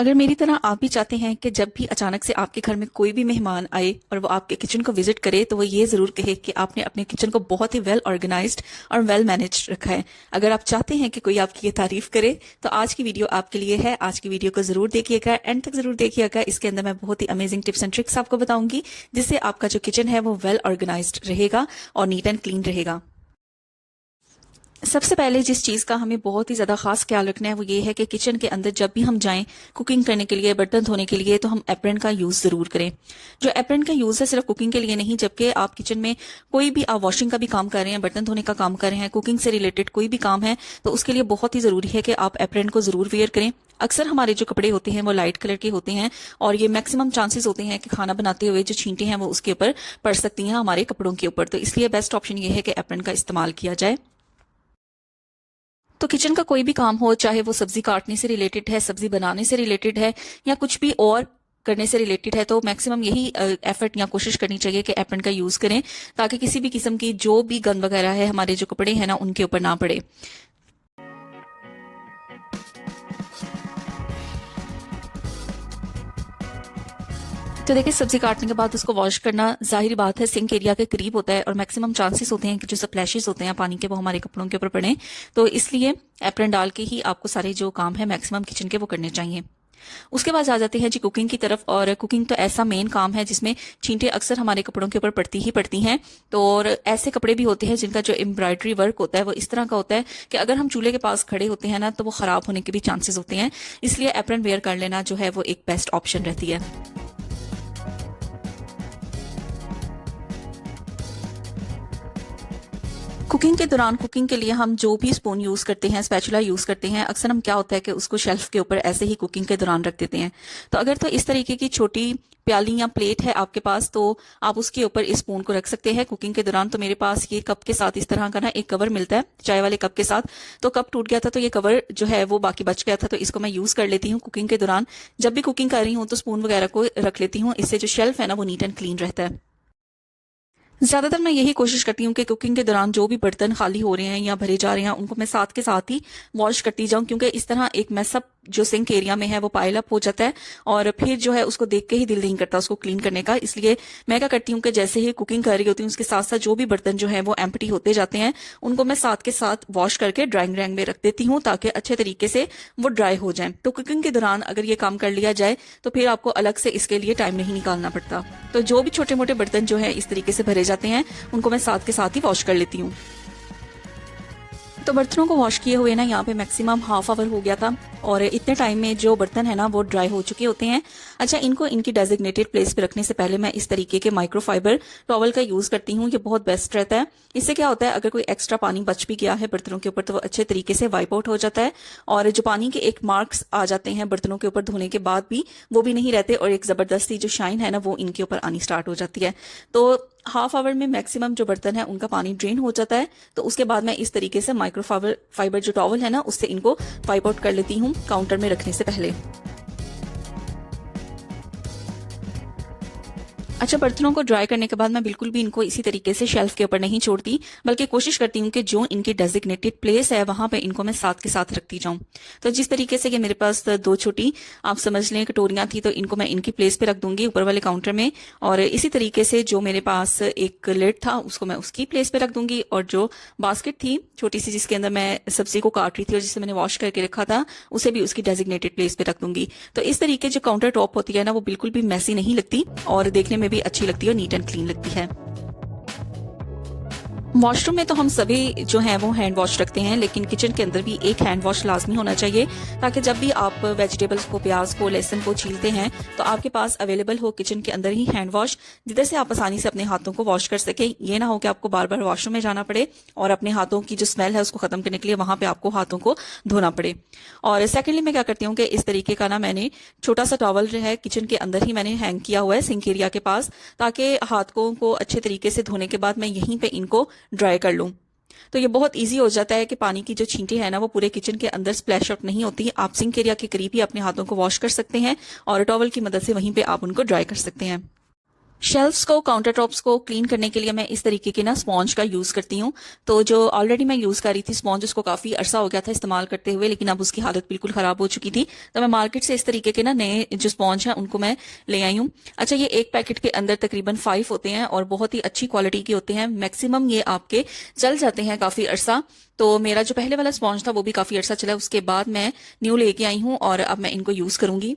अगर मेरी तरह आप भी चाहते हैं कि जब भी अचानक से आपके घर में कोई भी मेहमान आए और वो आपके किचन को विजिट करे तो वो ये जरूर कहे कि आपने अपने किचन को बहुत ही वेल ऑर्गेनाइज्ड और वेल मैनेज रखा है। अगर आप चाहते हैं कि कोई आपकी ये तारीफ करे तो आज की वीडियो आपके लिए है। आज की वीडियो को जरूर देखिएगा, एंड तक जरूर देखिएगा। इसके अंदर मैं बहुत ही अमेजिंग टिप्स एंड ट्रिक्स आपको बताऊंगी जिससे आपका जो किचन है वो वेल ऑर्गेनाइज्ड रहेगा और नीट एंड क्लीन रहेगा। सबसे पहले जिस चीज का हमें बहुत ही ज्यादा खास ख्याल रखना है वो ये है कि किचन के अंदर जब भी हम जाएं कुकिंग करने के लिए, बर्तन धोने के लिए, तो हम एप्रन का यूज जरूर करें। जो एप्रन का यूज है सिर्फ कुकिंग के लिए नहीं, जबकि आप किचन में कोई भी आप वॉशिंग का भी काम कर रहे हैं, बर्तन धोने का काम कर रहे हैं, कुकिंग से रिलेटेड कोई भी काम है तो उसके लिए बहुत ही जरूरी है कि आप एप्रन को जरूर वेयर करें। अक्सर हमारे जो कपड़े होते हैं वो लाइट कलर के होते हैं और ये मैक्सिमम चांसेस होते हैं कि खाना बनाते हुए जो छींटे हैं वो उसके ऊपर पड़ सकती हैं, हमारे कपड़ों के ऊपर। तो इसलिए बेस्ट ऑप्शन ये है कि एप्रन का इस्तेमाल किया जाए। तो किचन का कोई भी काम हो, चाहे वो सब्जी काटने से रिलेटेड है, सब्जी बनाने से रिलेटेड है या कुछ भी और करने से रिलेटेड है, तो मैक्सिमम यही एफर्ट या कोशिश करनी चाहिए कि एप्रन का यूज करें ताकि किसी भी किस्म की जो भी गंद वगैरह है हमारे जो कपड़े हैं ना उनके ऊपर ना पड़े। तो देखिए, सब्जी काटने के बाद उसको वॉश करना जाहिर बात है सिंक एरिया के करीब होता है और मैक्सिमम चांसेस होते हैं कि जो स्प्लैशेस होते हैं पानी के वो हमारे कपड़ों के ऊपर पड़े। तो इसलिए एप्रन डाल के ही आपको सारे जो काम है मैक्सिमम किचन के वो करने चाहिए। उसके बाद आ जाते हैं जी कुकिंग की तरफ। और कुकिंग तो ऐसा मेन काम है जिसमें छींटे अक्सर हमारे कपड़ों के ऊपर पड़ती ही पड़ती हैं। तो और ऐसे कपड़े भी होते हैं जिनका जो एम्ब्रॉयडरी वर्क होता है वो इस तरह का होता है कि अगर हम चूल्हे के पास खड़े होते हैं ना तो वो खराब होने के भी चांसेस होते हैं। इसलिए एप्रन वेयर कर लेना जो है वो एक बेस्ट ऑप्शन रहती है। कुकिंग के दौरान कुकिंग के लिए हम जो भी स्पून यूज करते हैं, स्पैचुला यूज करते हैं, अक्सर हम क्या होता है कि उसको शेल्फ के ऊपर ऐसे ही कुकिंग के दौरान रख देते हैं। तो अगर तो इस तरीके की छोटी प्याली या प्लेट है आपके पास तो आप उसके ऊपर इस स्पून को रख सकते हैं कुकिंग के दौरान। तो मेरे पास ये कप के साथ इस तरह का ना एक कवर मिलता है चाय वाले कप के साथ। तो कप टूट गया था तो ये कवर जो है वो बाकी बच गया था, तो इसको मैं यूज कर लेती हूँ कुकिंग के दौरान। जब भी कुकिंग कर रही हूँ तो स्पून वगैरह को रख लेती हूँ, इससे जो शेल्फ है ना वो नीट एंड क्लीन रहता है। ज्यादातर मैं यही कोशिश करती हूँ कि कुकिंग के दौरान जो भी बर्तन खाली हो रहे हैं या भरे जा रहे हैं उनको मैं साथ के साथ ही वॉश करती जाऊं, क्योंकि इस तरह एक मैसअप जो सिंक एरिया में है वो पाइल अप हो जाता है और फिर जो है उसको देख के ही दिल नहीं करता उसको क्लीन करने का। इसलिए मैं क्या करती हूँ कि जैसे ही कुकिंग कर रही होती हूँ उसके साथ साथ जो भी बर्तन जो है वो एम्प्टी होते जाते हैं उनको मैं साथ के साथ वॉश करके ड्राइंग रैक में रख देती हूँ ताकि अच्छे तरीके से वो ड्राई हो जाए। तो कुकिंग के दौरान अगर ये काम कर लिया जाए तो फिर आपको अलग से इसके लिए टाइम नहीं निकालना पड़ता। तो जो भी छोटे मोटे बर्तन जो है इस तरीके से भरे जाते हैं उनको मैं साथ के साथ ही वॉश कर लेती हूँ। तो बर्तनों को वॉश किए हुए ना यहाँ पे मैक्सिमम हाफ आवर हो गया था और इतने टाइम में जो बर्तन है ना वो ड्राई हो चुके होते हैं। अच्छा, इनको इनकी डेजिग्नेटेड प्लेस पे रखने से पहले मैं इस तरीके के माइक्रोफाइबर टॉवल का यूज करती हूँ। ये बहुत बेस्ट रहता है। इससे क्या होता है अगर कोई एक्स्ट्रा पानी बच भी गया है बर्तनों के ऊपर तो वो अच्छे तरीके से वाइप आउट हो जाता है और जो पानी के एक मार्क्स आ जाते हैं बर्तनों के ऊपर धोने के बाद भी वो भी नहीं रहते और एक जबरदस्ती जो शाइन है ना वो इनके ऊपर आनी स्टार्ट हो जाती है। तो हाफ आवर में मैक्सिमम जो बर्तन है उनका पानी ड्रेन हो जाता है। तो उसके बाद मैं इस तरीके से माइक्रोफाइबर जो टॉवल है ना उससे इनको वाइप आउट कर लेती हूँ काउंटर में रखने से पहले। अच्छा, बर्तनों को ड्राई करने के बाद मैं बिल्कुल भी इनको इसी तरीके से शेल्फ के ऊपर नहीं छोड़ती, बल्कि कोशिश करती हूँ कि जो इनकी डेजिग्नेटेड प्लेस है वहां पे इनको मैं साथ के साथ रखती जाऊं। तो जिस तरीके से कि मेरे पास दो छोटी आप समझ लें कटोरियां थी तो इनको मैं इनकी प्लेस पे रख दूंगी ऊपर वाले काउंटर में, और इसी तरीके से जो मेरे पास एक लिड था उसको मैं उसकी प्लेस पे रख दूंगी और जो बास्केट थी छोटी सी जिसके अंदर मैं सब्जी को काट रही थी और जिसे मैंने वॉश करके रखा था उसे भी उसकी डेजिग्नेटेड प्लेस पे रख दूंगी। तो इस तरीके जो काउंटर टॉप होती है ना वो बिल्कुल भी मैसी नहीं लगती और देखने में भी अच्छी लगती है और नीट एंड क्लीन लगती है। वॉशरूम में तो हम सभी जो हैं वो हैंड वॉश रखते हैं, लेकिन किचन के अंदर भी एक हैंड वॉश लाजमी होना चाहिए ताकि जब भी आप वेजिटेबल्स को, प्याज को, लहसुन को छीलते हैं तो आपके पास अवेलेबल हो किचन के अंदर ही हैंड वॉश, जिधर से आप आसानी से अपने हाथों को वॉश कर सके। ये ना हो कि आपको बार बार वॉशरूम में जाना पड़े और अपने हाथों की जो स्मेल है उसको खत्म करने के लिए वहां पे आपको हाथों को धोना पड़े। और सेकेंडली मैं क्या करती हूँ कि इस तरीके का ना मैंने छोटा सा टॉवल जो है किचन के अंदर ही मैंने हैंग किया हुआ है सिंक एरिया के पास, ताकि हाथों को अच्छे तरीके से धोने के बाद मैं यहीं पे इनको ड्राई कर लूं। तो ये बहुत इजी हो जाता है कि पानी की जो छींटे हैं ना वो पूरे किचन के अंदर स्प्लैश आउट नहीं होती। आप सिंक एरिया के करीब ही अपने हाथों को वॉश कर सकते हैं और टॉवल की मदद से वहीं पे आप उनको ड्राई कर सकते हैं। शेल्फ्स को, काउंटर टॉप्स को क्लीन करने के लिए मैं इस तरीके के ना स्पॉन्ज का यूज करती हूँ। तो जो ऑलरेडी मैं यूज कर रही थी स्पॉन्ज, उसको काफी अरसा हो गया था इस्तेमाल करते हुए, लेकिन अब उसकी हालत बिल्कुल खराब हो चुकी थी। तो मैं मार्केट से इस तरीके के ना नए जो स्पॉन्ज हैं उनको मैं ले आई हूँ। अच्छा, ये एक पैकेट के अंदर तकरीबन 5 होते हैं और बहुत ही अच्छी क्वालिटी के होते हैं। मैक्सिमम ये आपके चल जाते हैं काफी अरसा। तो मेरा जो पहले वाला स्पॉन्ज था वो भी काफी अरसा चला, उसके बाद मैं न्यू लेके आई हूँ और अब मैं इनको यूज करूंगी।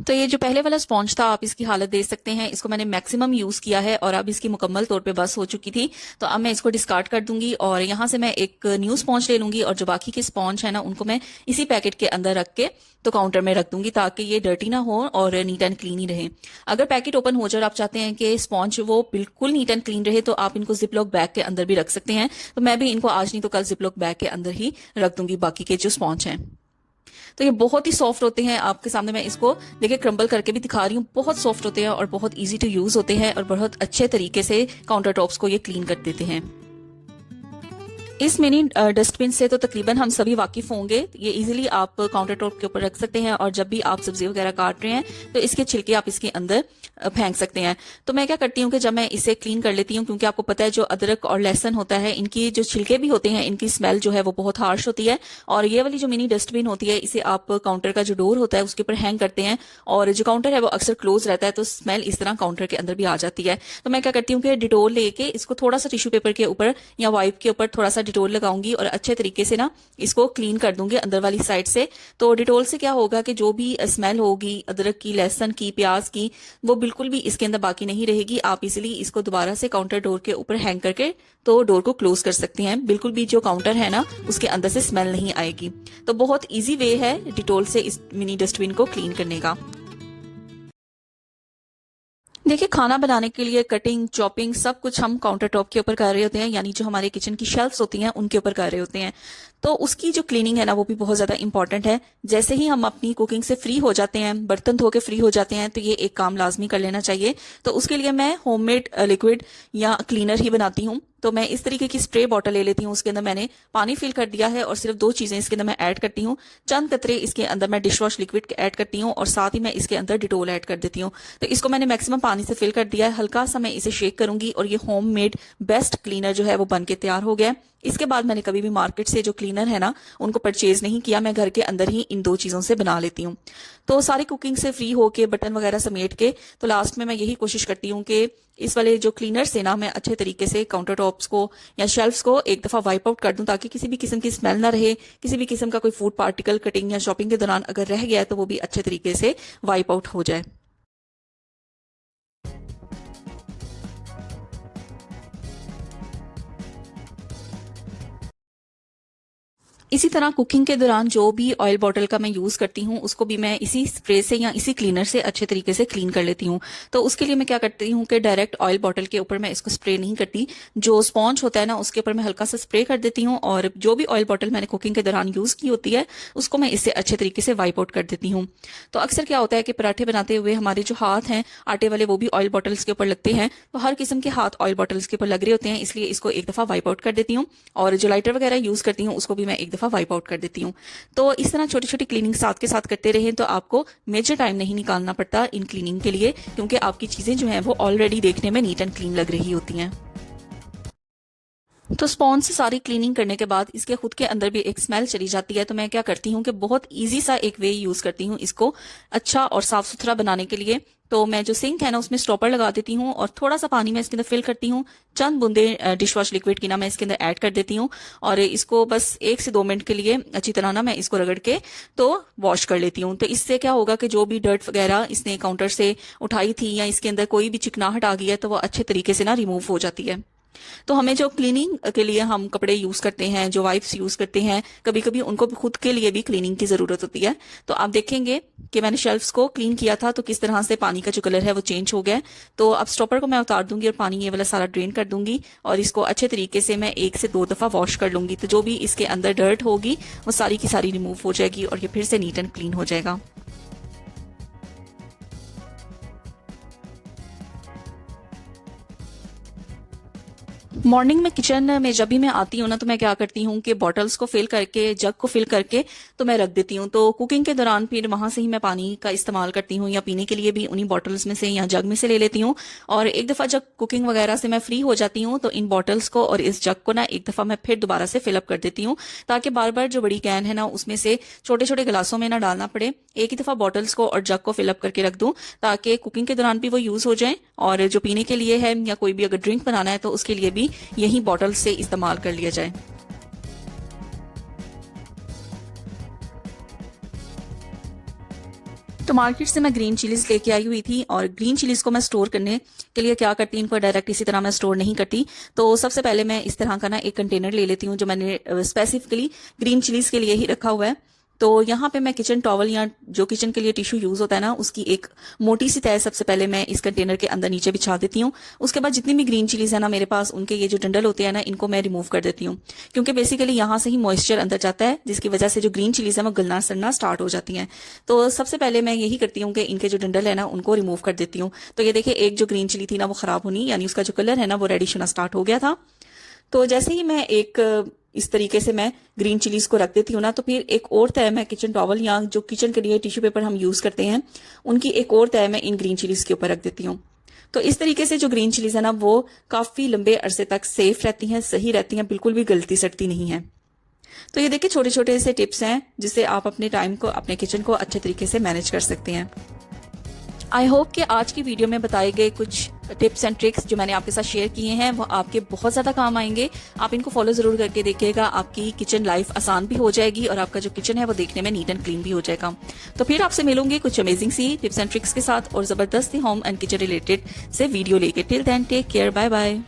तो ये जो पहले वाला स्पॉन्ज था, आप इसकी हालत देख सकते हैं। इसको मैंने मैक्सिमम यूज किया है और अब इसकी मुकम्मल तौर पे बस हो चुकी थी। तो अब मैं इसको डिस्कार्ड कर दूंगी और यहाँ से मैं एक न्यू स्पॉन्ज ले लूंगी और जो बाकी के स्पॉन्ज है ना उनको मैं इसी पैकेट के अंदर रख के तो काउंटर में रख दूंगी, ताकि ये डर्टी ना हो और नीट एंड क्लीन ही रहे। अगर पैकेट ओपन हो जाए और आप चाहते हैं कि स्पॉन्ज वो बिल्कुल नीट एंड क्लीन रहे, तो आप इनको जिपलॉक बैग के अंदर भी रख सकते हैं। तो मैं भी इनको आज नहीं तो कल जिपलॉक बैग के अंदर ही रख दूंगी बाकी के जो स्पॉन्ज हैं। तो ये बहुत ही सॉफ्ट होते हैं। आपके सामने मैं इसको देखिए क्रम्बल करके भी दिखा रही हूँ। बहुत सॉफ्ट होते हैं और बहुत इजी टू यूज होते हैं और बहुत अच्छे तरीके से काउंटर टॉप्स को ये क्लीन कर देते हैं। इस मिनी डस्टबिन से तो तकरीबन हम सभी वाकिफ होंगे। ये इजीली आप काउंटर टॉप के ऊपर रख सकते हैं और जब भी आप सब्जी वगैरह काट रहे हैं तो इसके छिलके आप इसके अंदर फेंक सकते हैं। तो मैं क्या करती हूँ कि जब मैं इसे क्लीन कर लेती हूँ, क्योंकि आपको पता है जो अदरक और लहसुन होता है, इनकी जो छिलके भी होते हैं, इनकी स्मेल जो है वो बहुत हार्श होती है। और ये वाली जो मिनी डस्टबिन होती है, इसे आप काउंटर का जो डोर होता है उसके ऊपर हैंग करते हैं और जो काउंटर है वो अक्सर क्लोज रहता है, तो स्मेल इस तरह काउंटर के अंदर भी आ जाती है। तो मैं क्या करती हूँ कि डिटोल लेके इसको थोड़ा सा टिश्यू पेपर के ऊपर या वाइप के ऊपर थोड़ा सा डिटोल लगाऊंगी और अच्छे तरीके से ना इसको क्लीन कर दूंगी अंदर वाली साइड से। तो डिटोल से क्या होगा कि जो भी स्मेल होगी अदरक की, लहसुन की, प्याज की, वो बिल्कुल भी इसके अंदर बाकी नहीं रहेगी। आप इजिली इसको दोबारा से काउंटर डोर के ऊपर हैंग करके तो डोर को क्लोज कर सकते हैं। बिल्कुल भी जो काउंटर है ना उसके अंदर से स्मेल नहीं आएगी। तो बहुत इजी वे है डिटोल से इस मिनी डस्टबिन को क्लीन करने का। देखिए, खाना बनाने के लिए कटिंग, चॉपिंग सब कुछ हम काउंटर टॉप के ऊपर कर रहे होते हैं, यानी जो हमारे किचन की शेल्फ्स होती हैं उनके ऊपर कर रहे होते हैं। तो उसकी जो क्लीनिंग है ना वो भी बहुत ज्यादा इंपॉर्टेंट है। जैसे ही हम अपनी कुकिंग से फ्री हो जाते हैं, बर्तन धो के फ्री हो जाते हैं, तो ये एक काम लाजमी कर लेना चाहिए। तो उसके लिए मैं होममेड लिक्विड या क्लीनर ही बनाती हूँ। तो मैं इस तरीके की स्प्रे बॉटल ले लेती हूँ, उसके अंदर मैंने पानी फिल कर दिया है और सिर्फ 2 चीजें इसके अंदर मैं ऐड करती हूँ। चंद कतरे इसके अंदर मैं डिश वॉश लिक्विड ऐड करती हूँ और साथ ही मैं इसके अंदर डिटोल ऐड कर देती हूँ। तो इसको मैंने मैक्सिमम पानी से फिल कर दिया है। हल्का सा मैं इसे शेक करूंगी और ये होममेड बेस्ट क्लीनर जो है वो बन के तैयार हो गया। इसके बाद मैंने कभी भी मार्केट से जो क्लीनर है ना उनको परचेज नहीं किया, मैं घर के अंदर ही इन 2 चीजों से बना लेती हूँ। तो सारी कुकिंग से फ्री होके बटन वगैरह समेट के तो लास्ट में मैं यही कोशिश करती हूँ कि इस वाले जो क्लीनर से ना मैं अच्छे तरीके से काउंटर टॉप्स को या शेल्फ्स को एक दफा वाइप आउट कर दूं, ताकि किसी भी किस्म की स्मेल ना रहे। किसी भी किस्म का कोई फूड पार्टिकल कटिंग या शॉपिंग के दौरान अगर रह गया है तो वो भी अच्छे तरीके से वाइप आउट हो जाए। इसी तरह कुकिंग के दौरान जो भी ऑयल बॉटल का मैं यूज करती हूँ उसको भी मैं इसी स्प्रे से या इसी क्लीनर से अच्छे तरीके से क्लीन कर लेती हूँ। तो उसके लिए मैं क्या करती हूँ कि डायरेक्ट ऑयल बॉटल के ऊपर मैं इसको स्प्रे नहीं करती। जो स्पॉन्ज होता है ना उसके ऊपर मैं हल्का सा स्प्रे कर देती हूँ और जो भी ऑयल बॉटल मैंने कुकिंग के दौरान यूज की होती है उसको मैं इससे अच्छे तरीके से वाइप आउट कर देती हूँ। तो अक्सर क्या होता है कि पराठे बनाते हुए हमारे जो हाथ हैं आटे वाले वो भी ऑयल बॉटल्स के ऊपर लगते हैं। तो हर किस्म के हाथ ऑयल बॉटल्स के ऊपर लग रहे होते हैं, इसलिए इसको एक दफा वाइप आउट कर देती हूँ। और जो लाइटर वगैरह यूज करती हूँ उसको भी मैं एक दफा वाइप आउट कर देती हूँ। तो इस तरह छोटी छोटी क्लीनिंग साथ के साथ करते रहें तो आपको मेजर टाइम नहीं निकालना पड़ता इन क्लीनिंग के लिए, क्योंकि आपकी चीजें जो हैं वो ऑलरेडी देखने में नीट एंड क्लीन लग रही होती हैं। तो स्पॉन्ज से सारी क्लीनिंग करने के बाद इसके खुद के अंदर भी एक स्मेल चली जाती है। तो मैं क्या करती हूँ कि बहुत इजी सा एक वे यूज करती हूँ इसको अच्छा और साफ सुथरा बनाने के लिए। तो मैं जो सिंक है ना उसमें स्टॉपर लगा देती हूँ और थोड़ा सा पानी मैं इसके अंदर फिल करती हूँ। चंद बूंदे डिश वॉश लिक्विड की ना मैं इसके अंदर ऐड कर देती हूँ और इसको बस 1 से 2 मिनट के लिए अच्छी तरह ना मैं इसको रगड़ के तो वॉश कर लेती हूँ। तो इससे क्या होगा कि जो भी डर्ट वगैरह इसने काउंटर से उठाई थी या इसके अंदर कोई भी चिकनाहट आ गई है तो वो अच्छे तरीके से ना रिमूव हो जाती है। तो हमें जो क्लीनिंग के लिए हम कपड़े यूज करते हैं, जो वाइप्स यूज करते हैं, कभी कभी उनको भी खुद के लिए भी क्लीनिंग की जरूरत होती है। तो आप देखेंगे कि मैंने शेल्फ्स को क्लीन किया था तो किस तरह से पानी का जो कलर है वो चेंज हो गया। तो अब स्टॉपर को मैं उतार दूंगी और पानी ये वाला सारा ड्रेन कर दूंगी और इसको अच्छे तरीके से मैं 1 से 2 दफा वॉश कर लूंगी। तो जो भी इसके अंदर डर्ट होगी वो सारी की सारी रिमूव हो जाएगी और ये फिर से नीट एंड क्लीन हो जाएगा। मॉर्निंग में किचन में जब भी मैं आती हूँ ना, तो मैं क्या करती हूँ कि बॉटल्स को फिल करके, जग को फिल करके तो मैं रख देती हूँ। तो कुकिंग के दौरान फिर वहां से ही मैं पानी का इस्तेमाल करती हूँ, या पीने के लिए भी उन्हीं बॉटल्स में से या जग में से ले लेती हूँ। और एक दफा जब कुकिंग वगैरह से मैं फ्री हो जाती हूँ तो इन बॉटल्स को और इस जग को ना एक दफा मैं फिर दोबारा से फिलअप कर देती हूँ, ताकि बार बार जो बड़ी कैन है ना उसमें से छोटे छोटे गिलासों में ना डालना पड़े। एक ही दफा बॉटल्स को और जग को फिलअप करके रख दूं, ताकि कुकिंग के दौरान भी वो यूज हो जाए, और जो पीने के लिए है या कोई भी अगर ड्रिंक बनाना है तो उसके लिए भी यही बॉटल से इस्तेमाल कर लिया जाए। तो मार्केट से मैं ग्रीन चिलीज लेके आई हुई थी, और ग्रीन चिलीज को मैं स्टोर करने के लिए क्या करती हूँ, इनको डायरेक्ट इसी तरह मैं स्टोर नहीं करती। तो सबसे पहले मैं इस तरह का ना एक कंटेनर ले लेती हूँ, जो मैंने स्पेसिफिकली ग्रीन चिलीज के लिए ही रखा हुआ है। तो यहाँ पे मैं किचन टॉवल या जो किचन के लिए टिश्यू यूज होता है ना, उसकी एक मोटी सी तह सबसे पहले मैं इस कंटेनर के अंदर नीचे बिछा देती हूँ। उसके बाद जितनी भी ग्रीन चिलीज है ना मेरे पास, उनके ये जो डंडल होते हैं ना, इनको मैं रिमूव कर देती हूँ, क्योंकि बेसिकली यहाँ से ही मॉइस्चर अंदर जाता है, जिसकी वजह से जो ग्रीन चिलीज है वो गलना सड़ना स्टार्ट हो जाती हैं। तो सबसे पहले मैं यही करती हूँ कि इनके जो डंडल है ना उनको रिमूव कर देती हूँ। तो ये देखिए, एक जो ग्रीन चिली थी ना वो खराब होनी, यानी उसका जो कलर है ना वो रेडिश होना स्टार्ट हो गया था। तो जैसे ही मैं एक इस तरीके से मैं ग्रीन चिलीज को रख देती हूँ ना, तो फिर एक और तय मैं किचन टॉवल या जो किचन के लिए टिश्यू पेपर हम यूज करते हैं उनकी एक और तय मैं इन ग्रीन चिलीज के ऊपर रख देती हूँ। तो इस तरीके से जो ग्रीन चिलीज है ना वो काफी लंबे अरसे तक सेफ रहती हैं, सही रहती हैं, बिल्कुल भी गलती सड़ती नहीं है। तो ये देखिए, छोटे छोटे से टिप्स हैं जिससे आप अपने टाइम को, अपने किचन को अच्छे तरीके से मैनेज कर सकते हैं। आई होप कि आज की वीडियो में बताए गए कुछ टिप्स एंड ट्रिक्स जो मैंने आपके साथ शेयर किए हैं वो आपके बहुत ज़्यादा काम आएंगे। आप इनको फॉलो ज़रूर करके देखिएगा, आपकी किचन लाइफ आसान भी हो जाएगी और आपका जो किचन है वो देखने में नीट एंड क्लीन भी हो जाएगा। तो फिर आपसे मिलूंगी कुछ अमेजिंग सी टिप्स एंड ट्रिक्स के साथ और ज़बरदस्ती होम एंड किचन रिलेटेड से वीडियो लेके। Till then take care, bye bye.